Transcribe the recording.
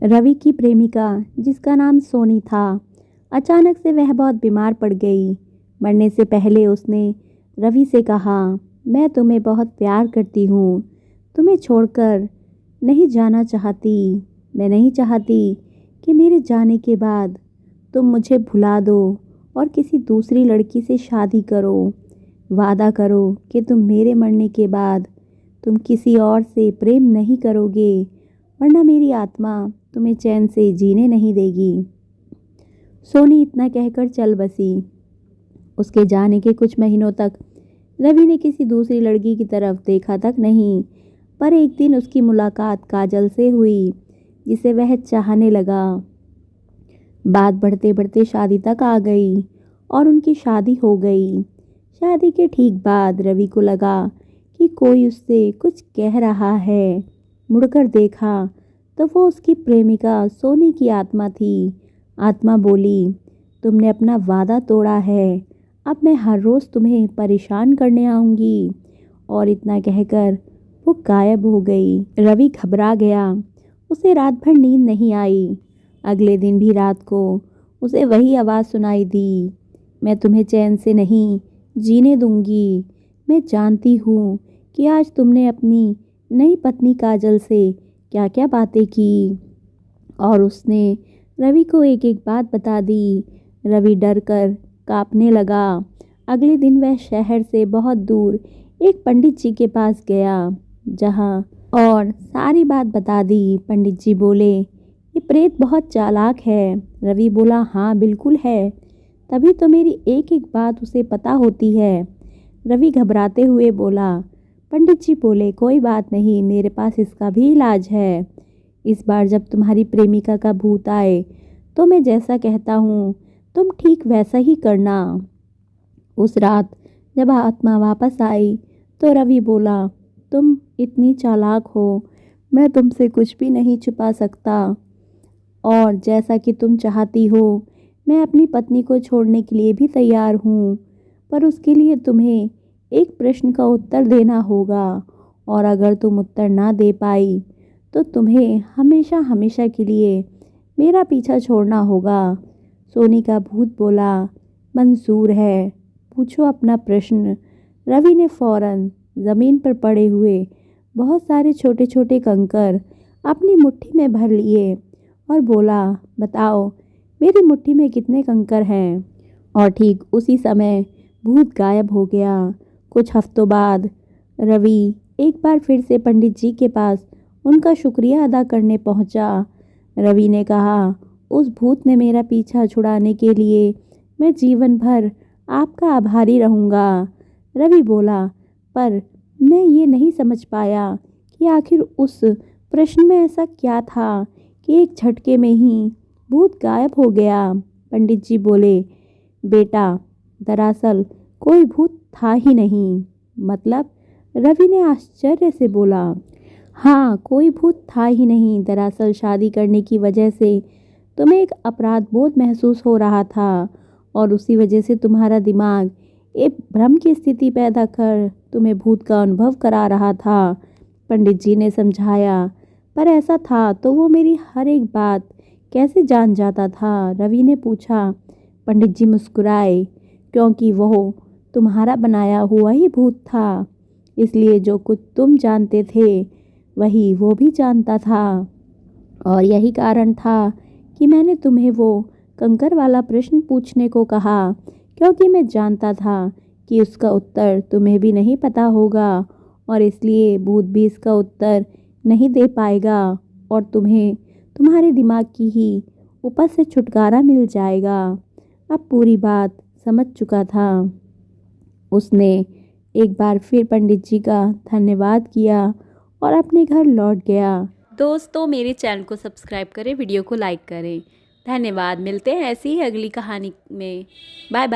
रवि की प्रेमिका, जिसका नाम सोनी था, अचानक से वह बहुत बीमार पड़ गई। मरने से पहले उसने रवि से कहा, मैं तुम्हें बहुत प्यार करती हूँ, तुम्हें छोड़कर नहीं जाना चाहती। मैं नहीं चाहती कि मेरे जाने के बाद तुम मुझे भुला दो और किसी दूसरी लड़की से शादी करो। वादा करो कि तुम मेरे मरने के बाद तुम किसी और से प्रेम नहीं करोगे, वरना मेरी आत्मा तुम्हें चैन से जीने नहीं देगी। सोनी इतना कहकर चल बसी। उसके जाने के कुछ महीनों तक रवि ने किसी दूसरी लड़की की तरफ देखा तक नहीं, पर एक दिन उसकी मुलाकात काजल से हुई, जिसे वह चाहने लगा। बात बढ़ते बढ़ते शादी तक आ गई और उनकी शादी हो गई। शादी के ठीक बाद रवि को लगा कि कोई उससे कुछ कह रहा है। मुड़कर देखा तो वो उसकी प्रेमिका सोनी की आत्मा थी। आत्मा बोली, तुमने अपना वादा तोड़ा है, अब मैं हर रोज़ तुम्हें परेशान करने आऊँगी। और इतना कहकर वो गायब हो गई। रवि घबरा गया। उसे रात भर नींद नहीं आई। अगले दिन भी रात को उसे वही आवाज़ सुनाई दी, मैं तुम्हें चैन से नहीं जीने दूंगी। मैं जानती हूँ कि आज तुमने अपनी नई पत्नी काजल से क्या क्या बातें की। और उसने रवि को एक एक बात बता दी। रवि डर कर कांपने लगा। अगले दिन वह शहर से बहुत दूर एक पंडित जी के पास गया, जहाँ और सारी बात बता दी। पंडित जी बोले, ये प्रेत बहुत चालाक है। रवि बोला, हाँ बिल्कुल है, तभी तो मेरी एक एक बात उसे पता होती है। रवि घबराते हुए बोला। पंडित जी बोले, कोई बात नहीं, मेरे पास इसका भी इलाज है। इस बार जब तुम्हारी प्रेमिका का भूत आए तो मैं जैसा कहता हूँ तुम ठीक वैसा ही करना। उस रात जब आत्मा वापस आई तो रवि बोला, तुम इतनी चालाक हो, मैं तुमसे कुछ भी नहीं छुपा सकता। और जैसा कि तुम चाहती हो, मैं अपनी पत्नी को छोड़ने के लिए भी तैयार हूँ, पर उसके लिए तुम्हें एक प्रश्न का उत्तर देना होगा, और अगर तुम उत्तर ना दे पाई तो तुम्हें हमेशा हमेशा के लिए मेरा पीछा छोड़ना होगा। सोनी का भूत बोला, मंजूर है, पूछो अपना प्रश्न। रवि ने फौरन ज़मीन पर पड़े हुए बहुत सारे छोटे छोटे कंकर अपनी मुट्ठी में भर लिए और बोला, बताओ मेरी मुट्ठी में कितने कंकर हैं। और ठीक उसी समय भूत गायब हो गया। कुछ हफ्तों बाद रवि एक बार फिर से पंडित जी के पास उनका शुक्रिया अदा करने पहुंचा। रवि ने कहा, उस भूत ने मेरा पीछा छुड़ाने के लिए मैं जीवन भर आपका आभारी रहूँगा। रवि बोला, पर मैं ये नहीं समझ पाया कि आखिर उस प्रश्न में ऐसा क्या था कि एक झटके में ही भूत गायब हो गया। पंडित जी बोले, बेटा, दरअसल कोई भूत था ही नहीं। मतलब? रवि ने आश्चर्य से बोला। हाँ, कोई भूत था ही नहीं। दरअसल शादी करने की वजह से तुम्हें एक अपराध बोध महसूस हो रहा था, और उसी वजह से तुम्हारा दिमाग एक भ्रम की स्थिति पैदा कर तुम्हें भूत का अनुभव करा रहा था। पंडित जी ने समझाया, पर ऐसा था तो वो मेरी हर एक बात कैसे जान जाता था? रवि ने पूछा। पंडित जी मुस्कुराए, क्योंकि वह तुम्हारा बनाया हुआ ही भूत था, इसलिए जो कुछ तुम जानते थे वही वो भी जानता था। और यही कारण था कि मैंने तुम्हें वो कंकर वाला प्रश्न पूछने को कहा, क्योंकि मैं जानता था कि उसका उत्तर तुम्हें भी नहीं पता होगा, और इसलिए भूत भी इसका उत्तर नहीं दे पाएगा, और तुम्हें तुम्हारे दिमाग की ही ऊपर से छुटकारा मिल जाएगा। अब पूरी बात समझ चुका था। उसने एक बार फिर पंडित जी का धन्यवाद किया और अपने घर लौट गया। दोस्तों, मेरे चैनल को सब्सक्राइब करें, वीडियो को लाइक करें। धन्यवाद। मिलते हैं ऐसी ही अगली कहानी में। Bye bye.